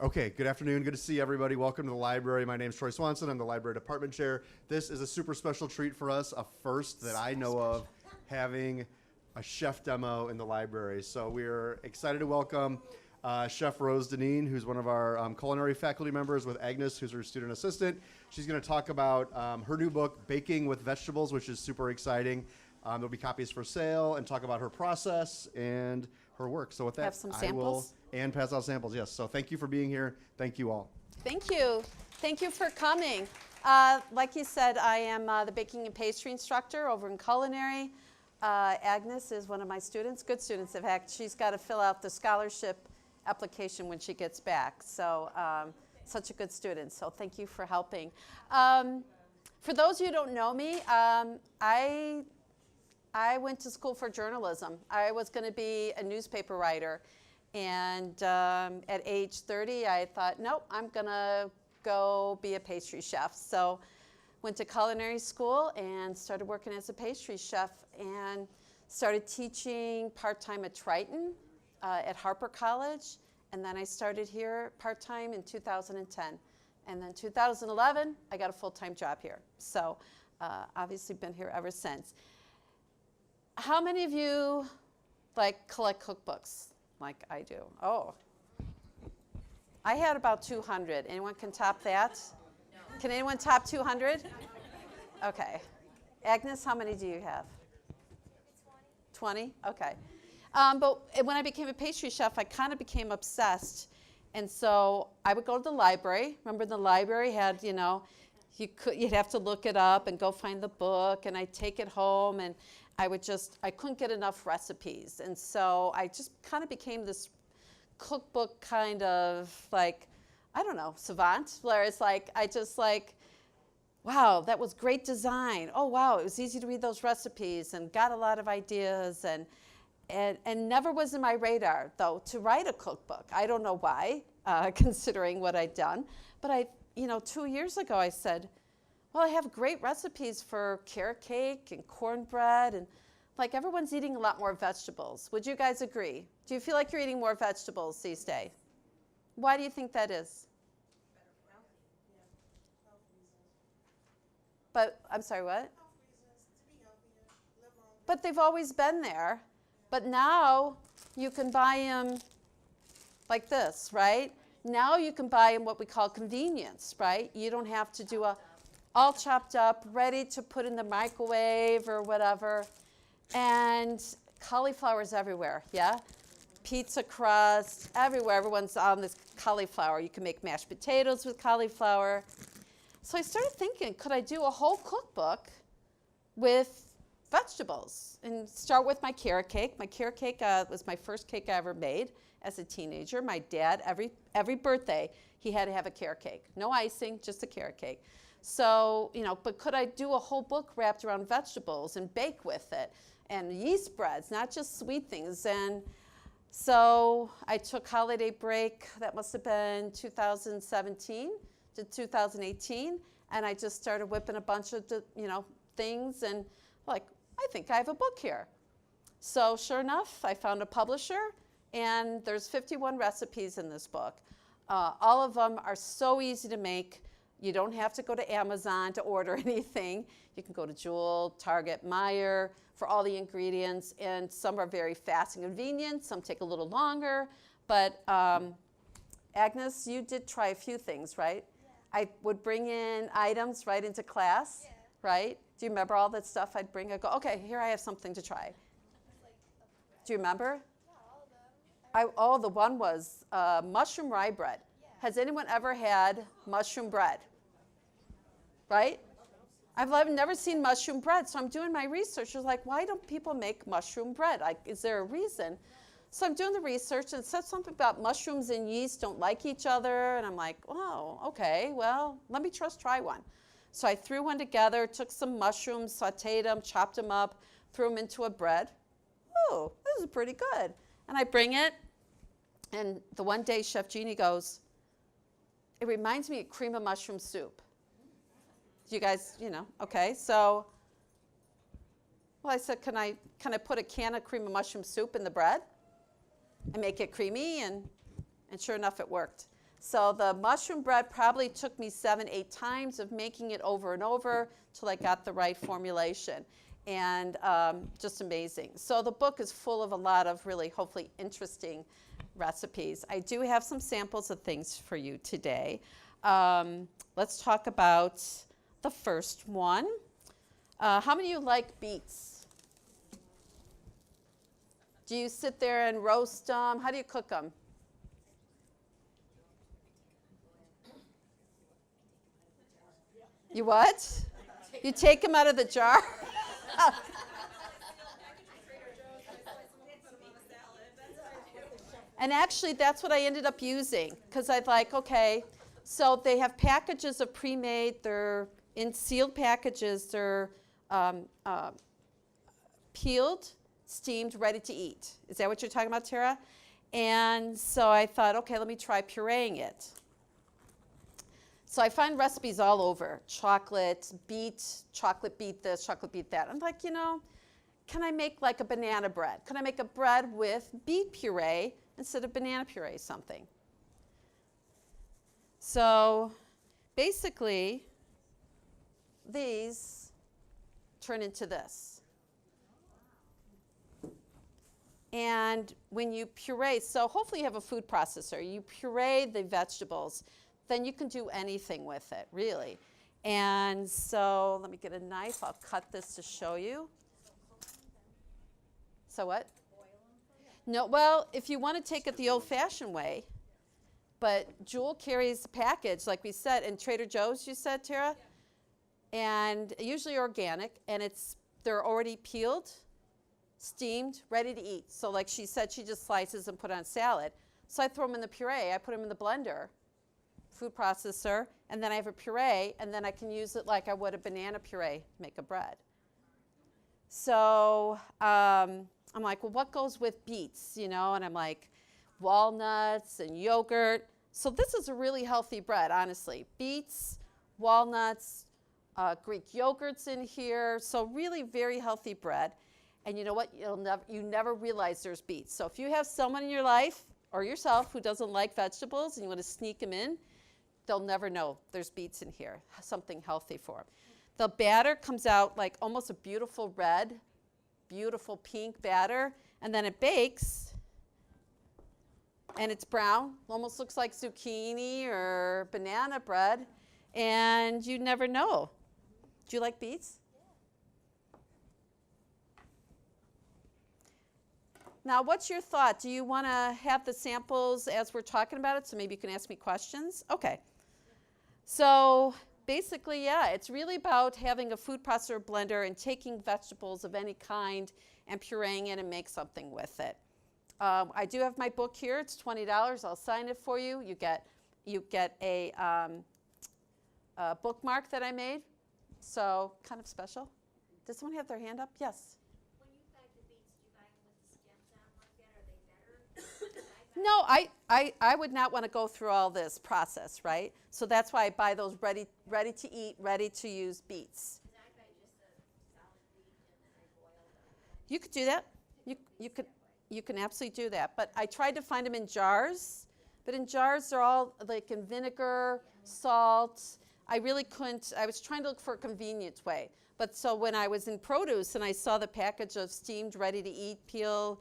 Okay, good afternoon. Good to see everybody. Welcome to the library. My name is Troy Swanson. I'm the library department chair. This is a super special treat for us, a first that I know of, having a chef demo in the library. So we're excited to welcome Chef Rose Deneen, who's one of our culinary faculty members, with Agnes, who's her student assistant. She's going to talk about her new book, Baking with Vegetables, which is super exciting. There'll be copies for sale, and talk about her process and her work. So with that, Have some samples. And pass out samples, yes. So thank you for being here. Thank you all. Thank you. Thank you for coming. Like you said, I am the baking and pastry instructor over in culinary. Agnes is one of my students, good students. In fact, she's got to fill out the scholarship application when she gets back. So such a good student. So thank you for helping. For those of you who don't know me, I went to school for journalism. I was going to be a newspaper writer. And at age 30, I thought, nope, I'm going to go be a pastry chef. So went to culinary school and started working as a pastry chef and started teaching part-time at Triton at Harper College. And then I started here part-time in 2010. And then 2011, I got a full-time job here. So obviously been here ever since. How many of you collect cookbooks? Like I do. Oh. I had about 200. Anyone can top that? No. Can anyone top 200? Okay. Agnes, how many do you have? 20. 20? Okay. But when I became a pastry chef, I kind of became obsessed. And so I would go to the library. Remember the library had, you'd have to look it up and go find the book, and I'd take it home, and I couldn't get enough recipes. And so I just kind of became this cookbook kind of savant, where it's wow, that was great design. Oh, wow, it was easy to read those recipes and got a lot of ideas, and never was in my radar, though, to write a cookbook. I don't know why, considering what I'd done. But 2 years ago, I said, well, I have great recipes for carrot cake and cornbread, and everyone's eating a lot more vegetables. Would you guys agree? Do you feel like you're eating more vegetables these days? Why do you think that is? But, I'm sorry, what? But they've always been there. But now you can buy them like this, right? Now you can buy them what we call convenience, right? You don't have to do all chopped up, ready to put in the microwave or whatever. And cauliflower's everywhere, yeah? Pizza crust, everywhere. Everyone's on this cauliflower. You can make mashed potatoes with cauliflower. So I started thinking, could I do a whole cookbook with vegetables? And start with my carrot cake. My carrot cake was my first cake I ever made as a teenager. My dad, every birthday, he had to have a carrot cake. No icing, just a carrot cake. So, but could I do a whole book wrapped around vegetables and bake with it? And yeast breads, not just sweet things. And so I took holiday break, that must have been 2017 to 2018, and I just started whipping a bunch of, things, and I think I have a book here. So sure enough, I found a publisher, and there's 51 recipes in this book. All of them are so easy to make. You don't have to go to Amazon to order anything. You can go to Jewel, Target, Meijer for all the ingredients, and some are very fast and convenient. Some take a little longer. But Agnes, you did try a few things, right? Yeah. I would bring in items right into class, yeah. Right? Do you remember all that stuff I'd bring? I'd go, okay, here I have something to try. Do you remember? Yeah, all of them. The one was mushroom rye bread. Yeah. Has anyone ever had mushroom bread? Right? I've never seen mushroom bread, so I'm doing my research. I was like, why don't people make mushroom bread? Is there a reason? So I'm doing the research, and it said something about mushrooms and yeast don't like each other, and I'm like, oh, okay, well, let me just try one. So I threw one together, took some mushrooms, sauteed them, chopped them up, threw them into a bread. Oh, this is pretty good. And I bring it, and the one day Chef Jeannie goes, it reminds me of cream of mushroom soup. You guys, okay, so, well, I said, can I put a can of cream of mushroom soup in the bread and make it creamy? And sure enough, it worked. So the mushroom bread probably took me 7, 8 times of making it over and over till I got the right formulation. And just amazing. So the book is full of a lot of really, hopefully, interesting recipes. I do have some samples of things for you today. Let's talk about the first one. How many of you like beets? Do you sit there and roast them? How do you cook them? You what? You take them out of the jar? And actually, that's what I ended up using, because I'd like, okay, so they have packages of pre-made. They're in sealed packages. They're peeled, steamed, ready to eat. Is that what you're talking about, Tara? And so I thought, okay, let me try pureeing it. So I find recipes all over. Chocolate beet this, chocolate beet that. I'm like, can I make like a banana bread? Can I make a bread with beet puree instead of banana puree something? So basically, these turn into this. And when you puree, so hopefully you have a food processor. You puree the vegetables, then you can do anything with it, really. And so let me get a knife. I'll cut this to show you. So what? No, well, if you want to take it the old-fashioned way, but Jewel carries a package, like we said, in Trader Joe's, you said, Tara? Yeah. And usually organic, and they're already peeled, steamed, ready to eat. So like she said, she just slices and put on salad. So I throw them in the puree. I put them in the blender, food processor, and then I have a puree, and then I can use it like I would a banana puree to make a bread. So I'm like, well, what goes with beets, And I'm like, walnuts and yogurt. So this is a really healthy bread, honestly. Beets, walnuts, Greek yogurt's in here. So really very healthy bread. And you know what? You never realize there's beets. So if you have someone in your life or yourself who doesn't like vegetables and you want to sneak them in, they'll never know there's beets in here, something healthy for them. The batter comes out like almost a beautiful red, beautiful pink batter, and then it bakes, and it's brown, almost looks like zucchini or banana bread, and you never know. Do you like beets? Now, what's your thought? Do you want to have the samples as we're talking about it, so maybe you can ask me questions? Okay. So basically, yeah, it's really about having a food processor blender and taking vegetables of any kind and pureeing it and make something with it. I do have my book here. It's $20. I'll sign it for you. You get a bookmark that I made, so kind of special. Does someone have their hand up? Yes. When you bag the beets, do you bag them with the stems on like that? Are they better? No, I would not want to go through all this process, right? So that's why I buy those ready to eat, ready to use beets. Because I buy just a solid beet and then I boil them. You could do that. You can absolutely do that. But I tried to find them in jars. But in jars, they're all like in vinegar, salt. I really couldn't. I was trying to look for a convenient way. But so when I was in produce and I saw the package of steamed, ready to eat, peel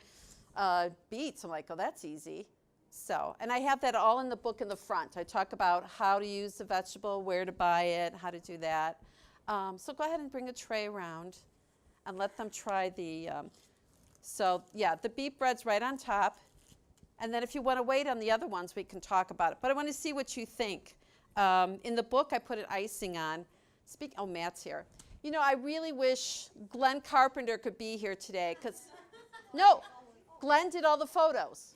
beets, I'm like, oh, that's easy. So, and I have that all in the book in the front. I talk about how to use the vegetable, where to buy it, how to do that. So go ahead and bring a tray around and let them try the, so yeah, the beet bread's right on top. And then if you want to wait on the other ones, we can talk about it. But I want to see what you think. In the book, I put an icing on. Oh, Matt's here. I really wish Glenn Carpenter could be here today because, no, Glenn did all the photos.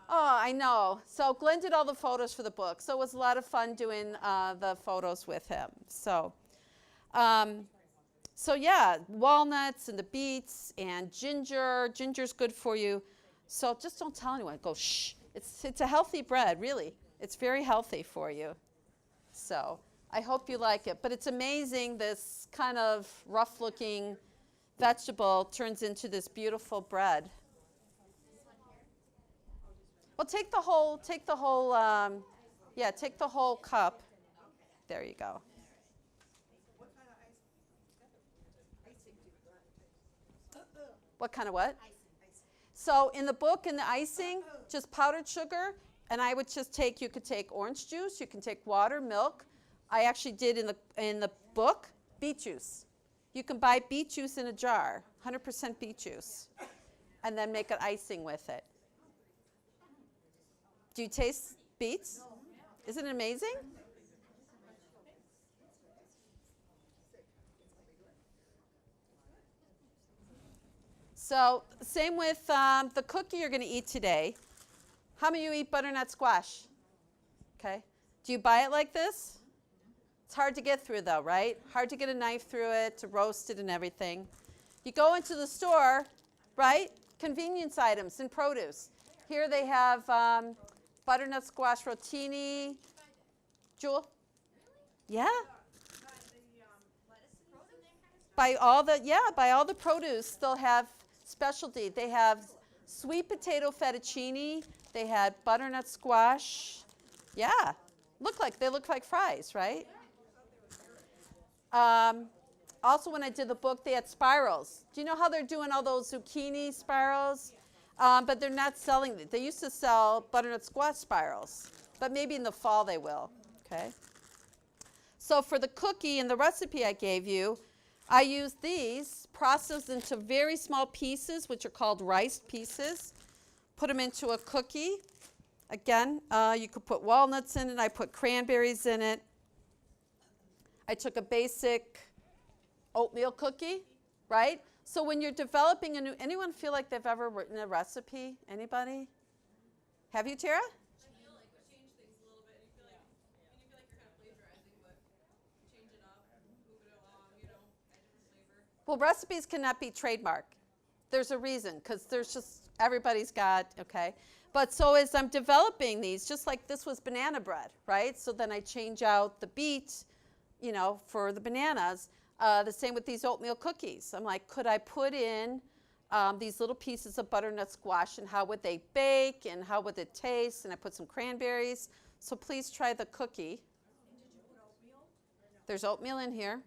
Oh, I know. So Glenn did all the photos for the book. So it was a lot of fun doing the photos with him. So yeah, walnuts and the beets and ginger. Ginger's good for you. So just don't tell anyone. Go, shh. It's a healthy bread, really. It's very healthy for you. So I hope you like it. But it's amazing this kind of rough-looking vegetable turns into this beautiful bread. Well, take the whole cup. There you go. What kind of what? So in the book, in the icing, just powdered sugar, and I would just take, you could take orange juice, you can take water, milk. I actually did in the book, beet juice. You can buy beet juice in a jar, 100% beet juice, and then make an icing with it. Do you taste beets? Isn't it amazing? So same with the cookie you're going to eat today. How many of you eat butternut squash? Okay. Do you buy it like this? It's hard to get through though, right? Hard to get a knife through it, to roast it and everything. You go into the store, right? Convenience items and produce. Here they have butternut squash rotini. Jewel? Yeah. By all the produce, they'll have specialty. They have sweet potato fettuccine. They had butternut squash. Yeah, they look like fries, right? Also, when I did the book, they had spirals. Do you know how they're doing all those zucchini spirals? But they're not selling it. They used to sell butternut squash spirals, but maybe in the fall they will. Okay. So for the cookie and the recipe I gave you, I used these processed into very small pieces, which are called rice pieces. Put them into a cookie. Again, you could put walnuts in it. I put cranberries in it. I took a basic oatmeal cookie, right? So when you're developing a new, anyone feel like they've ever written a recipe? Anybody? Have you, Tara? I feel like we change things a little bit, and you feel like you're kind of plagiarizing, but change it up, move it along, add different flavor. Well, recipes cannot be trademarked. There's a reason, because there's just, everybody's got, okay? But so as I'm developing these, just like this was banana bread, right? So then I change out the beet, for the bananas. The same with these oatmeal cookies. I'm like, could I put in these little pieces of butternut squash, and how would they bake, and how would it taste? And I put some cranberries. So please try the cookie. There's oatmeal in here.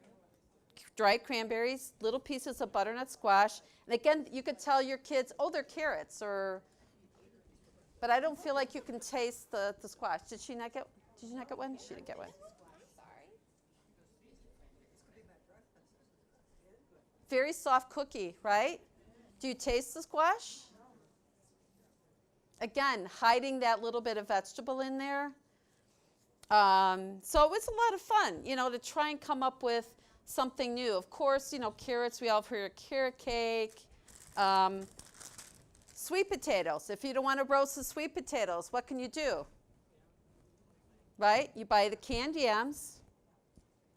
Dried cranberries, little pieces of butternut squash. And again, you could tell your kids, oh, they're carrots, but I don't feel like you can taste the squash. Did you not get one? She didn't get one. Very soft cookie, right? Do you taste the squash? Again, hiding that little bit of vegetable in there. So it was a lot of fun, to try and come up with something new. Of course, carrots, we all hear carrot cake. Sweet potatoes. If you don't want to roast the sweet potatoes, what can you do? Right? You buy the canned yams.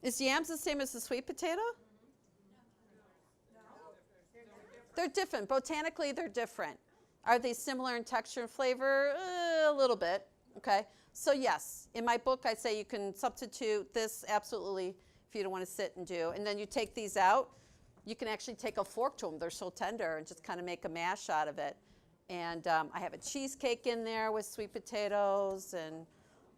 Is yams the same as the sweet potato? They're different. Botanically, they're different. Are they similar in texture and flavor? A little bit. Okay. So yes, in my book, I say you can substitute this absolutely if you don't want to sit and do. And then you take these out. You can actually take a fork to them. They're so tender, and just kind of make a mash out of it. And I have a cheesecake in there with sweet potatoes and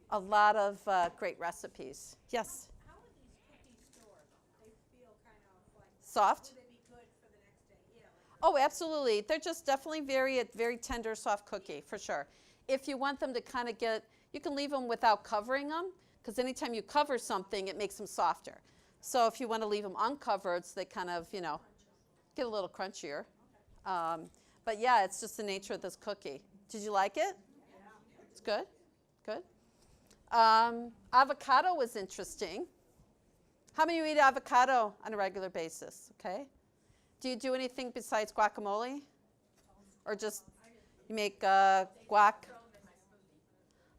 a lot of great recipes. Yes? How would these cookies store? They feel kind of like Soft? would they be good for the next day? Yeah. Oh, absolutely. They're just definitely very tender, soft cookie, for sure. If you want them to kind of you can leave them without covering them, because anytime you cover something, it makes them softer. So if you want to leave them uncovered, so they kind of, get a little crunchier. But yeah, it's just the nature of this cookie. Did you like it? It's good? Good. Avocado was interesting. How many of you eat avocado on a regular basis? Okay. Do you do anything besides guacamole? Or just you make guac?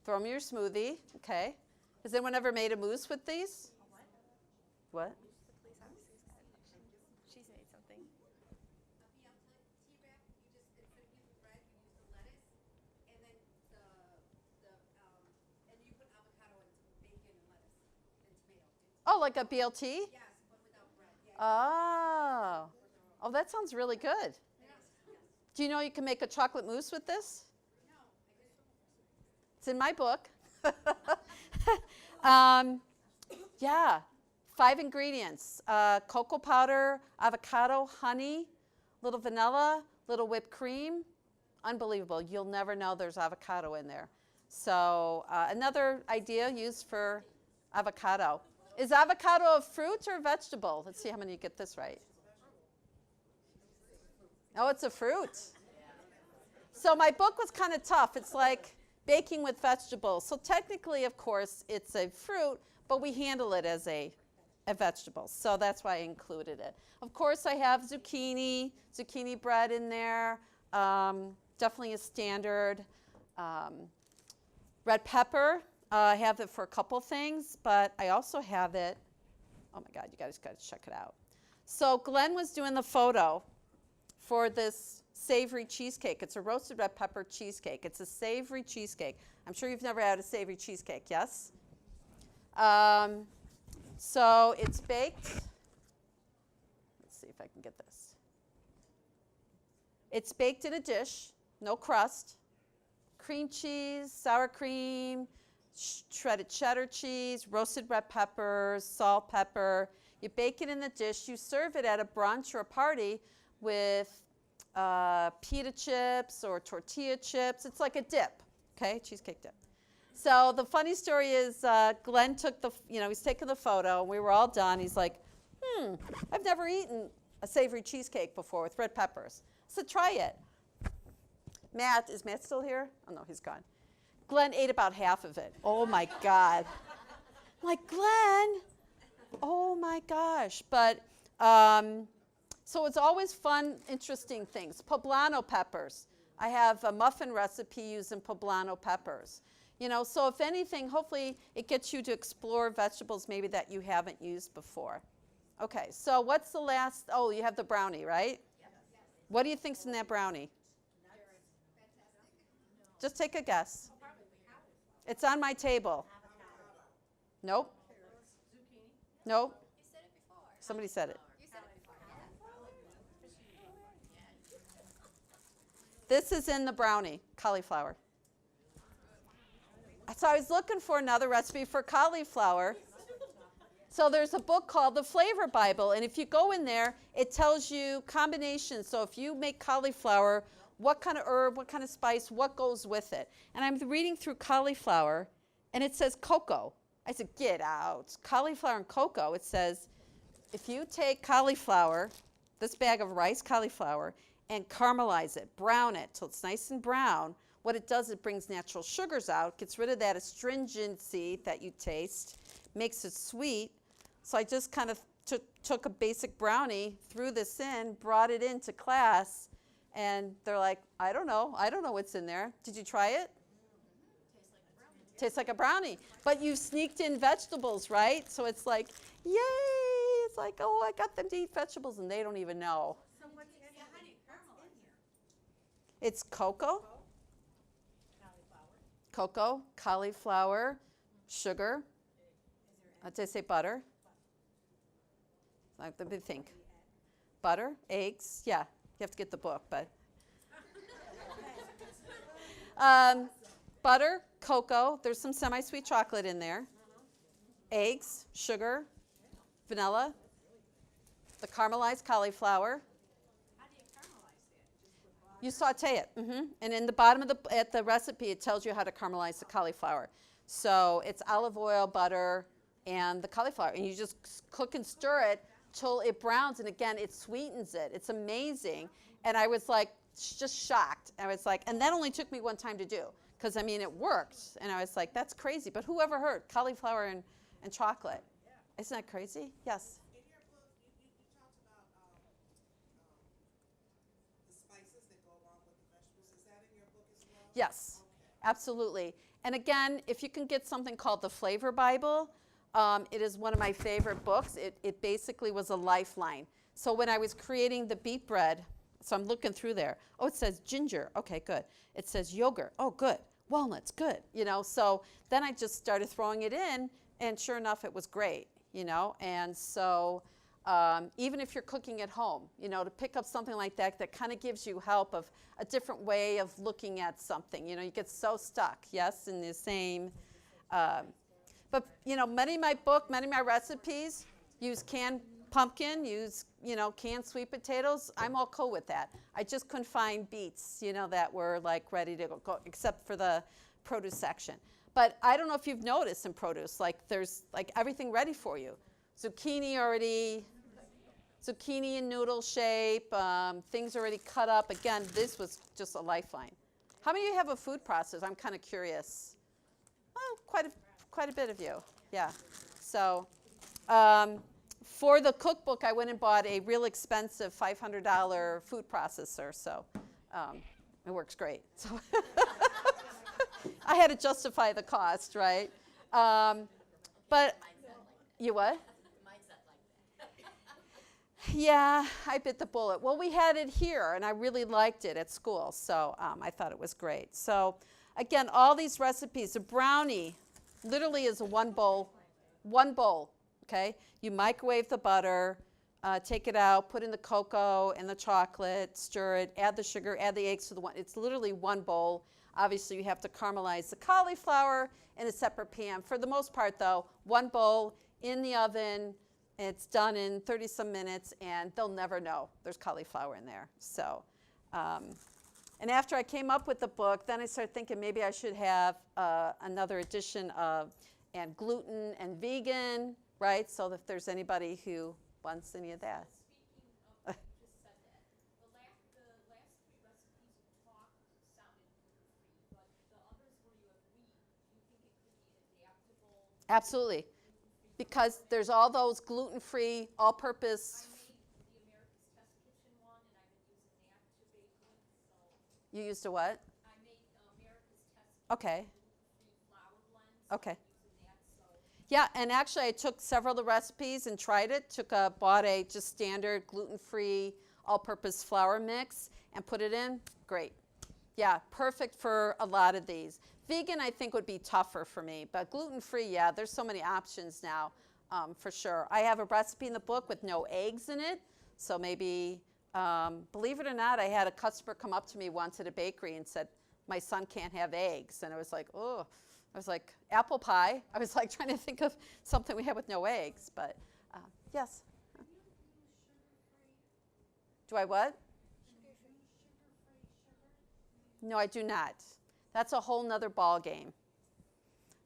Throw them in your smoothie. Okay. Has anyone ever made a mousse with these? What? She's made something. Tea wrap, you just instead of using bread, you use the lettuce, and then and you put avocado and some bacon and lettuce and tomato. Oh, like a BLT? Yes, but without bread. Yeah. Oh, that sounds really good. Do you know you can make a chocolate mousse with this? No, I just It's in my book. Yeah, 5 ingredients. Cocoa powder, avocado, honey, little vanilla, little whipped cream. Unbelievable. You'll never know there's avocado in there. So another idea used for avocado. Is avocado a fruit or a vegetable? Let's see how many you get this right. Oh, it's a fruit. So my book was kind of tough. It's like baking with vegetables. So technically, of course, it's a fruit, but we handle it as a vegetable. So that's why I included it. Of course, I have zucchini bread in there. Definitely a standard. Red pepper. I have it for a couple things, but I also have it. Oh my God, you guys got to check it out. So Glenn was doing the photo for this savory cheesecake. It's a roasted red pepper cheesecake. It's a savory cheesecake. I'm sure you've never had a savory cheesecake, yes? So it's baked. Let's see if I can get this. It's baked in a dish, no crust. Cream cheese, sour cream, shredded cheddar cheese, roasted red peppers, salt, pepper. You bake it in the dish. You serve it at a brunch or a party with pita chips or tortilla chips. It's like a dip, okay, cheesecake dip. So the funny story is Glenn took he's taking the photo, and we were all done. He's like, I've never eaten a savory cheesecake before with red peppers. So try it. Is Matt still here? Oh, no, he's gone. Glenn ate about half of it. Oh, my God. I'm like, Glenn, oh, my gosh. But so it's always fun, interesting things. Poblano peppers. I have a muffin recipe using poblano peppers. So if anything, hopefully it gets you to explore vegetables maybe that you haven't used before. Okay, so what's the last? Oh, you have the brownie, right? Yes. What do you think's in that brownie? Just take a guess. It's on my table. Nope. Nope. You said it before. Somebody said it. You said it before. This is in the brownie, cauliflower. So I was looking for another recipe for cauliflower. So there's a book called The Flavor Bible, and if you go in there, it tells you combinations. So if you make cauliflower, what kind of herb, what kind of spice, what goes with it. And I'm reading through cauliflower, and it says cocoa. I said, get out. Cauliflower and cocoa. It says, if you take cauliflower, this bag of rice cauliflower, and caramelize it, brown it till it's nice and brown, what it does, it brings natural sugars out, gets rid of that astringency that you taste, makes it sweet. So I just kind of took a basic brownie, threw this in, brought it into class, and they're like, I don't know what's in there. Did you try it? Tastes like a brownie. But you sneaked in vegetables, right? So it's like, yay! It's like, oh, I got them to eat vegetables, and they don't even know. So what's in honey caramel in here? It's cocoa. Cocoa, cauliflower, sugar. Did I say butter? Let me think. Butter, eggs. Yeah, you have to get the book, but. Butter, cocoa. There's some semi-sweet chocolate in there. Eggs, sugar, vanilla, the caramelized cauliflower. You saute it, and in the bottom of at the recipe, it tells you how to caramelize the cauliflower. So it's olive oil, butter, and the cauliflower, and you just cook and stir it till it browns, and again, it sweetens it. It's amazing, and I was like, just shocked. I was like, and that only took me one time to do, because I mean, it worked, and I was like, that's crazy. But who ever heard cauliflower and chocolate? Isn't that crazy? Yes. Yes, absolutely. And again, if you can get something called the Flavor Bible, it is one of my favorite books. It basically was a lifeline. So when I was creating the beet bread, so I'm looking through there. Oh, it says ginger. Okay, good. It says yogurt. Oh, good. Walnuts. Good. So then I just started throwing it in, and sure enough, it was great. And so even if you're cooking at home, to pick up something like that that kind of gives you help of a different way of looking at something. You get so stuck, yes, in the same. But many of my recipes use canned pumpkin, use canned sweet potatoes. I'm all cool with that. I just couldn't find beets, that were like ready to go, except for the produce section. But I don't know if you've noticed in produce, like there's like everything ready for you. Zucchini in noodle shape, things already cut up. Again, this was just a lifeline. How many of you have a food processor? I'm kind of curious. Oh, quite a bit of you. Yeah. So for the cookbook, I went and bought a real expensive $500 food processor. So it works great. So I had to justify the cost, right? But you what? Yeah, I bit the bullet. Well, we had it here, and I really liked it at school, so I thought it was great. So, again, all these recipes, a brownie literally is a one bowl, okay? You microwave the butter, take it out, put in the cocoa and the chocolate, stir it, add the sugar, add the eggs to the one. It's literally one bowl. Obviously, you have to caramelize the cauliflower in a separate pan. For the most part, though, one bowl in the oven. It's done in 30-some minutes, and they'll never know there's cauliflower in there. So, and after I came up with the book, then I started thinking maybe I should have another edition of and gluten and vegan, right? So if there's anybody who wants any of that. Speaking of, you just said that. The last three recipes you talked sounded gluten-free, but the others where you have wheat, do you think it could be adaptable? Absolutely. Because there's all those gluten-free, all-purpose. I made the America's Test Kitchen one, and I've been using that to bake with. So You used a what? I made America's Test Okay. gluten-free flour blends. Okay. Using that, so Yeah, and actually I took several of the recipes and tried it. Bought a just standard gluten-free, all-purpose flour mix and put it in. Great. Yeah, perfect for a lot of these. Vegan, I think, would be tougher for me, but gluten-free, yeah, there's so many options now, for sure. I have a recipe in the book with no eggs in it, so maybe, believe it or not, I had a customer come up to me once at a bakery and said, my son can't have eggs, and I was like, oh, I was like, apple pie. I was like trying to think of something we have with no eggs, but yes. Do I what? No, I do not. That's a whole nother ball game.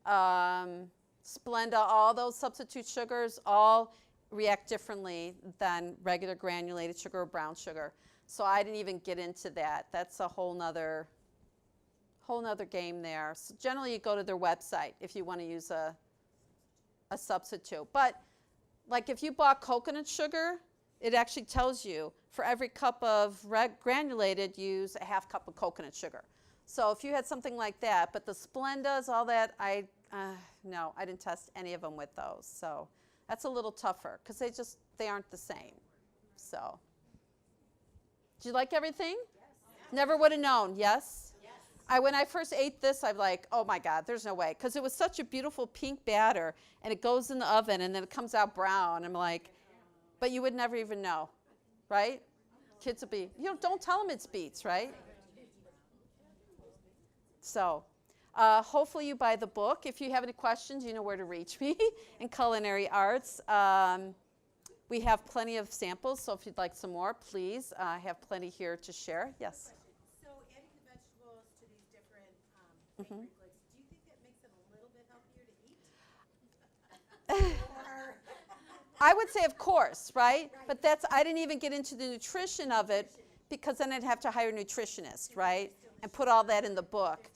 Splenda, all those substitute sugars all react differently than regular granulated sugar or brown sugar. So I didn't even get into that. That's a whole nother game there. So generally you go to their website if you want to use a substitute. But like if you bought coconut sugar, it actually tells you for every cup of granulated, use a half cup of coconut sugar. So if you had something like that, but the Splendas, all that, no, I didn't test any of them with those. So that's a little tougher because they aren't the same. So, did you like everything? Yes. Never would have known, yes? Yes. When I first ate this, I'm like, oh my God, there's no way. Because it was such a beautiful pink batter, and it goes in the oven, and then it comes out brown. I'm like, but you would never even know, right? Kids will be, don't tell them it's beets, right? So hopefully you buy the book. If you have any questions, you know where to reach me in culinary arts. We have plenty of samples, so if you'd like some more, please. I have plenty here to share. Yes? So adding the vegetables to these different bakery goods, do you think that makes them a little bit healthier to eat? I would say, of course, right? But I didn't even get into the nutrition of it because then I'd have to hire a nutritionist, right? And put all that in the book.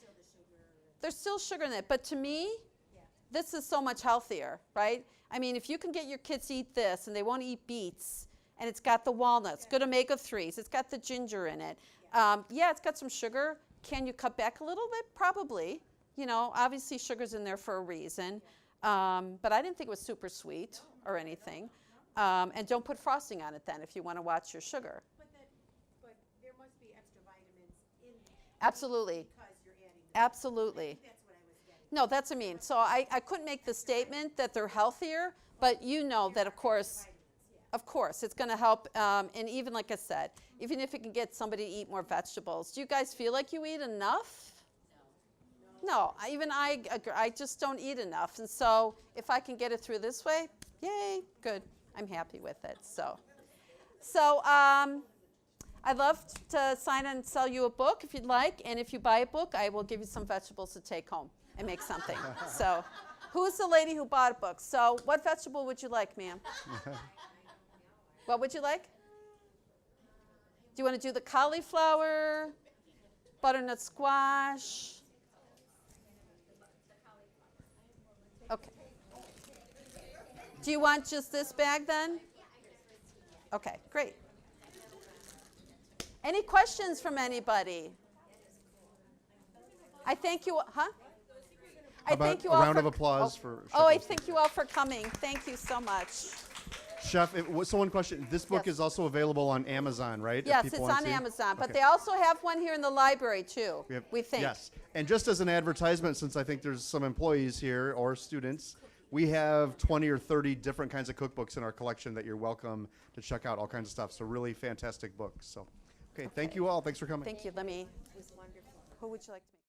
There's still sugar in it, but to me, this is so much healthier, right? I mean, if you can get your kids to eat this and they won't eat beets, and it's got the walnuts, good omega-3s, it's got the ginger in it. It's got some sugar. Can you cut back a little bit? Probably. Obviously sugar's in there for a reason. But I didn't think it was super sweet or anything. And don't put frosting on it then if you want to watch your sugar. But there must be extra vitamins in there. Absolutely. Because you're adding them. Absolutely. I think that's what I was getting. No, that's what I mean. So I couldn't make the statement that they're healthier, but you know that, of course, of course, it's going to help. And even like I said, even if it can get somebody to eat more vegetables, do you guys feel like you eat enough? No, I just don't eat enough. And so if I can get it through this way, yay, good. I'm happy with it. So I'd love to sign and sell you a book if you'd like. And if you buy a book, I will give you some vegetables to take home and make something. So who's the lady who bought a book? So what vegetable would you like, ma'am? What would you like? Do you want to do the cauliflower, butternut squash? Okay. Do you want just this bag then? Okay, great. Any questions from anybody? I thank you, huh? I thank you all a round for, of applause for Chef Oh, I Roasty. thank you all for coming. Thank you so much. Chef, so one question. This book Yes. is also available on Amazon, right? If Yes, people it's want on to? Amazon, but Okay. they also have one here in the library too, we think. Yes. And just as an advertisement, since I think there's some employees here or students, we have 20 or 30 different kinds of cookbooks in our collection that you're welcome to check out, all kinds of stuff. So really fantastic books. So, okay. Thank you all. Thanks for coming. Thank you. Let me, who would you like to?